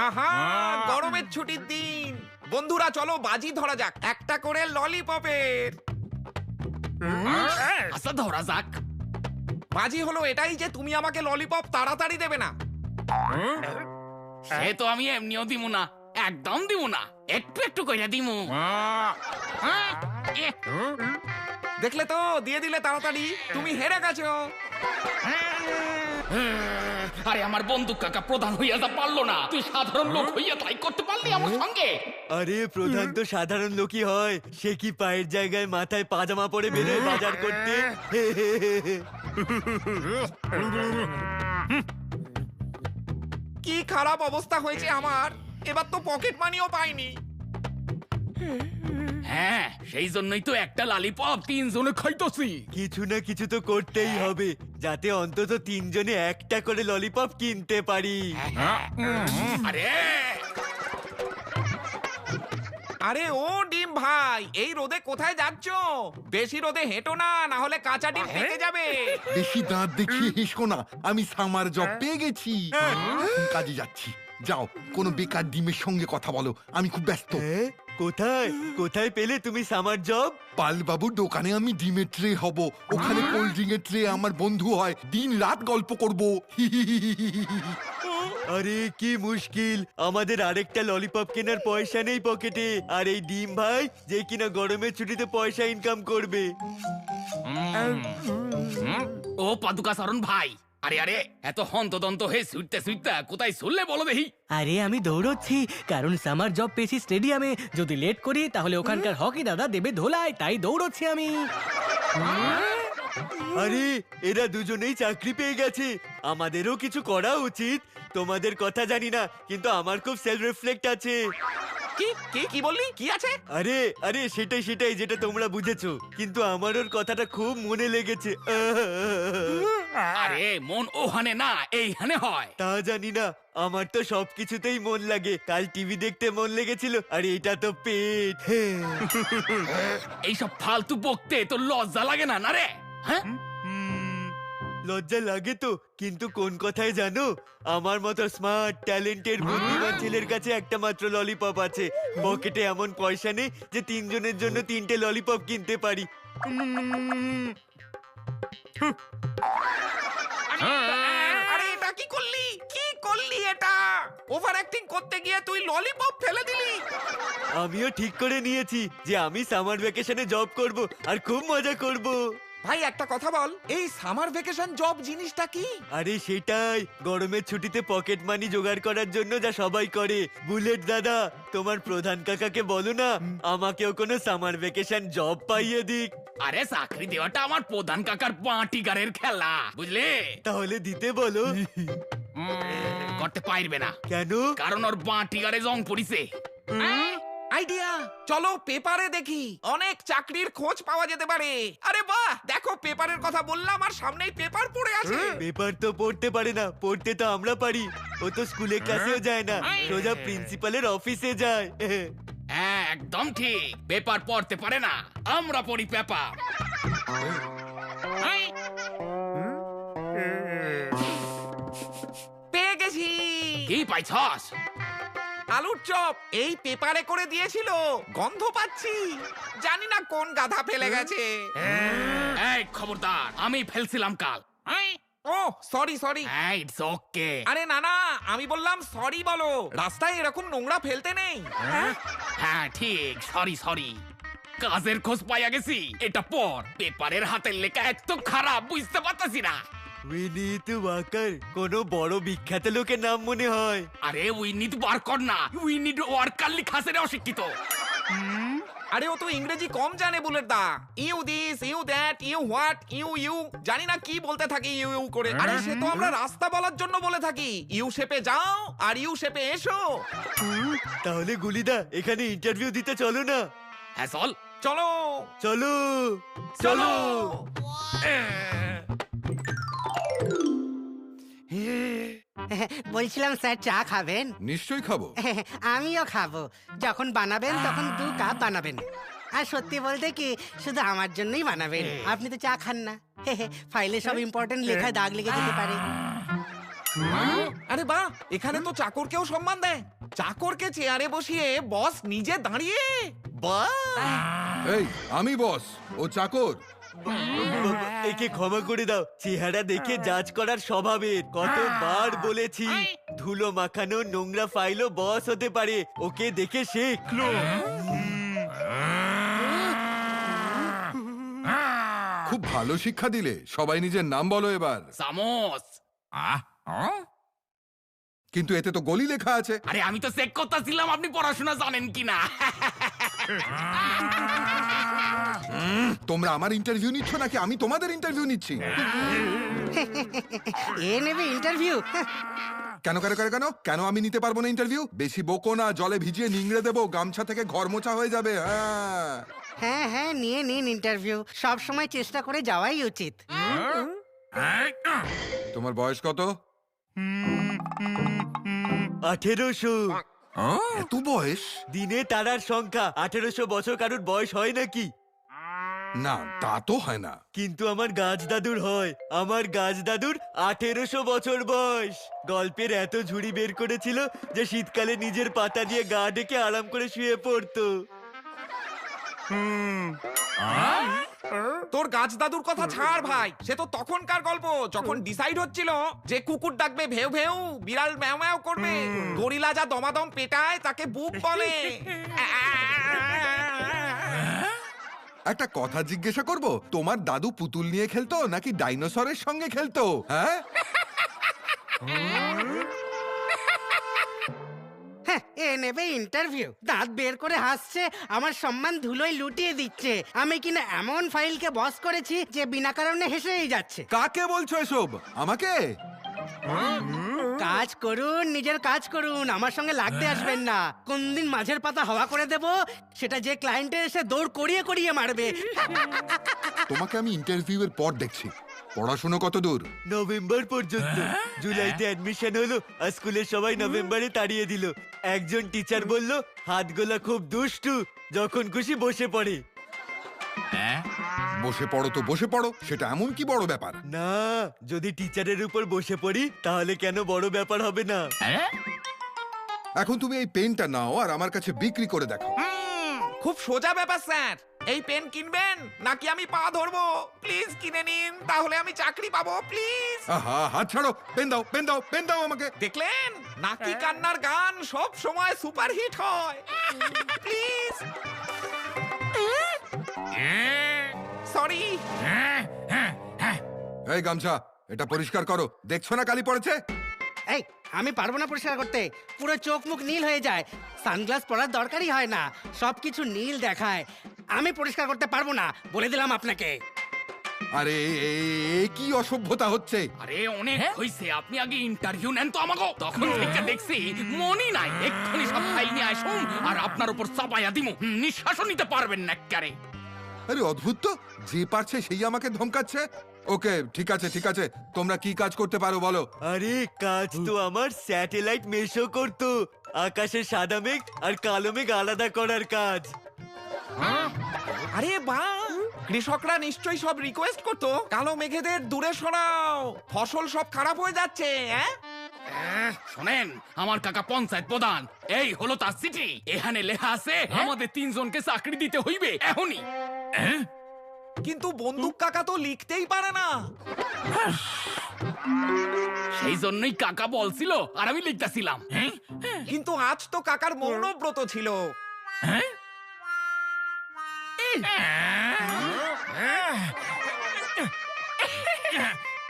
আহা, গরমের ছুটির দিন। বন্ধুরা চলো বাজি ধরা যাক, একটা করে ললিপপের। আচ্ছা ধরা যাক। বাজি হলো এটাই যে তুমি আমাকে ললিপপ তাড়াতাড়ি দেবে না। সে তো আমি এমনিও দিমু না, একদম দিমু না, একটু একটু কইরা দিমু। দেখলে তো, দিয়ে দিলে তাড়াতাড়ি। তুমি হেরে গেছো। আরে আমার বন্দুক কাকা প্রধান হইয়া যা পারলো না, তুই সাধারণ লোক হইয়া তাই করতে পারলি আমার সঙ্গে? আরে প্রধান তো সাধারণ লোকই হয়, সে কি পায়ের জায়গায় মাথায় পাজামা পরে বেরোয় বাজার করতে? কি খারাপ অবস্থা হয়েছে আমার, এবার তো পকেট মানিও পাইনি। হ্যাঁ, সেই জন্যই তো একটা ললিপপ তিনজনে খাইতেছি। কিছু না কিছু তো করতেই হবে, যাতে অন্তত তিনজনে একটা করে ললিপপ কিনতে পারি। আরে আরে ও ডিম ভাই, এই রোদে কোথায় যাচ্ছ? বেশি রোদে হেঁটো না, না হলে কাঁচা ডিম পেকে যাবে। বেশি দাঁত দেখিয়ে হেসো না, আমি সামার জব পেয়ে গেছি। কাজে যাচ্ছি, যাও কোনো বেকার ডিমের সঙ্গে কথা বলো, আমি খুব ব্যস্ত। হ্যাঁ? কোথায় কোথায় পেলে তুমি সামার জব? পালবাবুর দোকানে আমি ডিমের ট্রে হব, ওখানে কোল্ড ড্রিঙ্কের ট্রে আমার বন্ধু হয়, দিন রাত গল্প করবো। আরে কি মুশকিল, আমাদের আরেকটা ললিপপ কেনার পয়সা নেই পকেটে, আর এই ডিম ভাই যে কিনা গরমের ছুটিতে পয়সা ইনকাম করবে। ও পাদুকা শরণ ভাই, আরে আরে এত হন্তদন্ত হয়ে ছুটতে ছুটতে কোথায় শুনলে বলো দেখি? আরে আমি দৌড়চ্ছি, কারণ সামার জব পেয়েছি স্টেডিয়ামে। যদি লেট করি তাহলে ওখানকার হকি দাদা দেবে ধোলাই, তাই দৌড়চ্ছি আমি। আরে এরা দুজনেই চাকরি পেয়ে গেছে, আমাদেরও কিছু করা উচিত। তোমাদের কথা জানি না, কিন্তু আমার খুব সেলফ রিফ্লেক্ট আছে। কি কি কি বললি? কি আছে? আরে আরে সেটাই সেটাই যেটা তোমরা বুঝেছো, কিন্তু আমার ওর কথাটা খুব মনে লেগেছে। আরে মন ওখানে না, এইখানে হয়। তা জানি না, আমার তো সবকিছুতেই মন লাগে। কাল টিভি দেখতে মন লেগেছিল, আর এটা তো পেট। এইসব ফালতু বকতে তো লজ্জা লাগে না? না রে, হ্যাঁ? লজ্জা লাগে তো, কিন্তু কোন কথায় জানো? আমার মতো স্মার্ট ট্যালেন্টেড বুদ্ধিমান ছেলের কাছে একটা মাত্র ললিপপ আছে। পকেটে এমন পয়সা নেই যে তিনজনের জন্য তিনটে ললিপপ কিনতে পারি। আরে এটা কি করলি? কি করলি এটা? ওভার অ্যাক্টিং করতে গিয়ে তুই ললিপপ ফেলে দিলি। আমিও ঠিক করে নিয়েছি যে আমি সামার ভ্যাকেশনে জব করব আর খুব মজা করব। ভাই একটা কথা বল, এই সামার ভ্যাকেশন জব জিনিসটা কি? আরে সেটাই, গরমের ছুটিতে পকেট মানি জোগাড় করার জন্য যা সবাই করে। বুলেট দাদা, তোমার প্রধান কাকাকে বলো না আমাকেও কোনো সামার ভ্যাকেশন জব পাইয়ে দিক। আরে চাকরি দেওয়াটা আমার প্রধান কাকার পাটিগারের খেলা, বুঝলে? তাহলে দিতে বলো। করতে পারবে না। কেন? কারণ ওর পাটিগারে জং পড়িছে। আইডিয়া, চলো পেপারে দেখি, অনেক চাকরির খোঁজ পাওয়া যেতে পারে। আরে বাহ, দেখো পেপারের কথা বললাম আর সামনেই পেপার পড়ে আছে। পেপার তো পড়তে পারে না, পড়তে তো আমরা পারি। ও তো স্কুলে ক্লাসেও যায় না, সোজা প্রিন্সিপালের অফিসে যায়। হ্যাঁ একদম ঠিক, পেপার পড়তে পারে না, আমরা পড়ি পেপার। পেয়ে গেছি। কি পাইছস? আলুর চপ, এই পেপারে করে দিয়েছিল, গন্ধ পাচ্ছি। জানি না কোন গাধা ফেলে গেছে। এই খবরদার, আমি ফেলছিলাম কাল। ও সরি সরি। It's okay. আরে না না, আমি বললাম সরি বলো, রাস্তায় এরকম নোংরা ফেলতে নেই। হ্যাঁ ঠিক, সরি সরি। কাজের খোঁজ পাইয়া গেছি, এটা পর। পেপারের হাতের লেখা এত খারাপ, বুঝতে পারতাছি না। উইনিত ওয়াকার, কোনো বড় বিখ্যাত লোকের নাম মনে হয়। আরে উই নিড ওয়ার্কার না, উই নিড ওয়ার্কার লিখা আছে রে অশিক্ষিত। আরে ও তো ইংরেজি কম জানে বুলেট দা। You this, you that, you what, you জানি না কি বলতে থাকি ইউ ইউ করে। আরে সে তো আমরা রাস্তা বলার জন্য বলে থাকি, ইউ শেপে যাও আর ইউ শেপে এসো। তাহলে গুলিদা এখানে ইন্টারভিউ দিতে চলো না। হ্যাঁ চল। চলো চলো চলো। বলছিলাম স্যার চা খাবেন? নিশ্চয়ই খাবো। আমিও খাবো। যখন বানাবেন তখন 2 কাপ বানাবেন। আর সত্যি বলতে কি শুধু আমার জন্যই বানাবেন, আপনি তো চা খান না। ফাইলে সব ইম্পর্টেন্ট লেখায় দাগ লেগে যেতে পারে। আরে বাহ, এখানে তো চাকরকেও সম্মান দেয়। চাকরকে চেয়ারে বসিয়ে বস নিজে দাঁড়িয়ে। বাহ, এই আমি বস, ও চাকর। একে ক্ষমা করে দাও, চেহারা দেখে জাজ করার স্বভাবের। কতবার বলেছি, ধুলো মাখানো নোংরা ফাইলও বস হতে পারে, ওকে দেখে শেখ। খুব ভালো শিক্ষা দিলে। সবাই নিজের নাম বলো এবার। সামোস। কিন্তু এতে তো গলি লেখা আছে। আরে আমি তো চেক করতেছিলাম আপনি পড়াশোনা জানেন কিনা। তোমরা আমার ইন্টারভিউ নিচ্ছ নাকি আমি তোমাদের ইন্টারভিউ নিচ্ছি? এ নেবে ইন্টারভিউ? কেন কেন কেন কেন কেন আমি নিতে পারবো না ইন্টারভিউ? বেশি বকো না, জলে ভিজিয়ে নিংড়ে দেবো, গামছা থেকে ঘর মোছা হয়ে যাবে। হ্যাঁ, হ্যাঁ হ্যাঁ, নিয়ে নিন ইন্টারভিউ, সব সময় চেষ্টা করে যাওয়াই উচিত। তোমার বয়স কত? 1800। এত বয়স? দিনে তারার সংখ্যা। 1800 বছর কারোর বয়স হয় নাকি? না, তা তো হয় না। কিন্তু আমার গাছ দাদুর হয়। আমার গাছ দাদুর 1800 বছর বয়স। গল্পের এত ঝুড়ি বের করেছিল যে শীতকালে নিজের পাতা দিয়ে গা ঢেকে আরাম করে শুয়ে পড়তো। তোর গাছ দাদুর কথা ছাড় ভাই, সে তো তখনকার গল্প যখন ডিসাইড হচ্ছিল যে কুকুর ডাকবে ভেউ ভেউ, বিড়াল ম্যাও ম্যাও করবে, গরিলা যা দমাদম পেটায় তাকে বুক বলে। একটা কথা জিজ্ঞাসা করব, তোমার দাদু পুতুল নিয়ে খেলতো নাকি ডাইনোসরের সঙ্গে খেলতো? হ্যাঁ, হ্যাঁ, এ নেবে ইন্টারভিউ, দাঁত বের করে হাসছে, আমার সম্মান ধুলোয় লুটিয়ে দিচ্ছে। আমি কিনা এমন ফাইলকে বস করেছি যে বিনা কারণে হেসেই যাচ্ছে। কাকে বলছো এসব? আমাকে? কাজ করুন, নিজের কাজ করুন, আমার সঙ্গে লাগতে আসবেন না। কোন দিন মাঝের পাতা হাওয়া করে দেব, সেটা যে ক্লায়েন্টের এসে দৌড় করিয়ে করিয়ে মারবে। তোমাকে আমি ইন্টারভিউ এর পর দেখছি। পড়াশোনা কত দূর? নভেম্বর পর্যন্ত। জুলাইতে অ্যাডমিশন হলো আর স্কুলের সবাই নভেম্বরে তাড়িয়ে দিল। একজন টিচার বলল হাতগোলা খুব দুষ্টু, যখন খুশি বসে পড়ে। বসে পড়ো তো বসে পড়ো, সেটা এমন কি বড় ব্যাপার? না, যদি টিচারের উপর বসে পড়ি তাহলে কেন বড় ব্যাপার হবে না? এখন তুমি এই পেনটা নাও আর আমার কাছে বিক্রি করে দেখো। খুব সোজা ব্যাপার স্যার। এই পেন কিনবেন নাকি আমি পা ধরবো? প্লিজ কিনে নিন, তাহলে আমি চাকরি পাবো। প্লিজ। আহা, হাত ছাড়ো। পেন দাও, পেন দাও, পেন দাও আমাকে। দেখলেন, নাকি কান্নার গান সব সময় সুপারহিট হয়। প্লিজ। সরি। এই গামছা, এটা পরিষ্কার করো। দেখছো না কালি পড়েছে? এই, আমি পারবো না পরিষ্কার করতে, পুরো চোখ মুখ নীল হয়ে যায়। সানগ্লাস পরার দরকারই হয় না, সবকিছু নীল দেখায়। আমি পরিষ্কার করতে পারবো না, বলে দিলাম আপনাকে। আরে এ কি অসভ্যতা হচ্ছে? আরে অনেক হইছে, আপনি আগে ইন্টারভিউ নেন তো আমাকে। তখন থেকে দেখছি মনই নাই। এক্ষুনি সব ফাইল নিয়ে আসুন আর আপনার উপর চাপাইয়া দিমু। নিঃশ্বাসও নিতে পারবেন না এক্কারে। আরে অদ্ভুত তো, যে পারছে সেই আমাকে ধমকাচ্ছে। ওকে, ঠিক আছে ঠিক আছে, তোমরা কি কাজ করতে পারো বলো। আরে কাজ তো আমার স্যাটেলাইট মেশো করতো, আকাশের সাদা মেঘ আর কালো মেঘ আলাদা করার কাজ। আরে বাহ, কৃষকরা নিশ্চয়ই সব রিকোয়েস্ট করতো কালো মেঘেদের দূরে সরাও, ফসল সব খারাপ হয়ে যাচ্ছে। শোনেন, আমার কাকা পঞ্চায়েত প্রধান, এই হলো তার চিঠি। এখানে লেখা আছে আমাদের 3 জনকে চাকরি দিতে হইবে এখনই। কিন্তু বন্দুক কাকা তো লিখতেই পারে না। সেই জন্যই কাকা বলছিল আর আমি লিখতেছিলাম। কিন্তু আজ তো কাকার মৌনব্রত ছিল।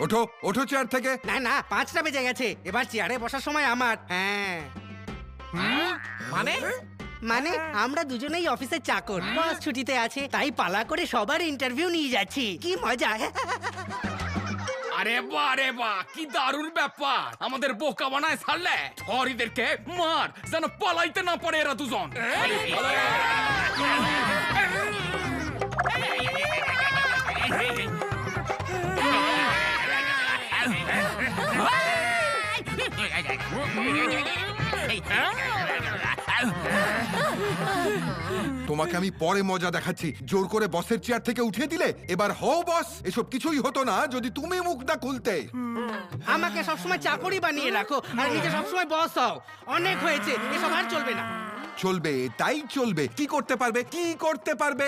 ওঠো ওঠো চেয়ার থেকে। না না, 5টা বেজে গেছে, এবার চেয়ারে বসার সময় আমার। হ্যাঁ, মানে মানে আমরা দুজনেই অফিসের চাকর, বস ছুটিতে আছে, তাই পালা করে সবার ইন্টারভিউ নিয়ে যাচ্ছি। কি মজা! আরে বাহ রে বাহ, কি দারুণ ব্যাপার। আমাদের বোকা বানায় ছাড়লে হরিদেরকে মার, যেন পালাইতে না পারে এরা দুজন। তোমাকে আমি পরে মজা দেখাচ্ছি। জোর করে বসের চেয়ার থেকে উঠিয়ে দিলে এবার হও বস। এসব কিছুই হতো না যদি তুমি মুখ না খুলতে। আমাকে সবসময় চাকরি বানিয়ে রাখো আর নিজে সবসময় বস হও। অনেক হয়েছে, এসব আর চলবে না। চলবে, তাই চলবে। কি করতে পারবে, কি করতে পারবে?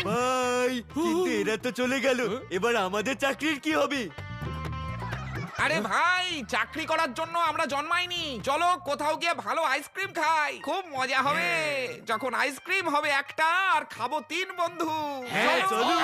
ভাই কিন্তু এরা তো চলে গেল, এবার আমাদের চাকরির কি হবে? আরে ভাই, চাকরি করার জন্য আমরা জন্মাইনি। চলো কোথাও গিয়ে ভালো আইসক্রিম খাই, খুব মজা হবে। যখন আইসক্রিম হবে একটা আর খাবো 3 বন্ধু। হ্যাঁ চলো।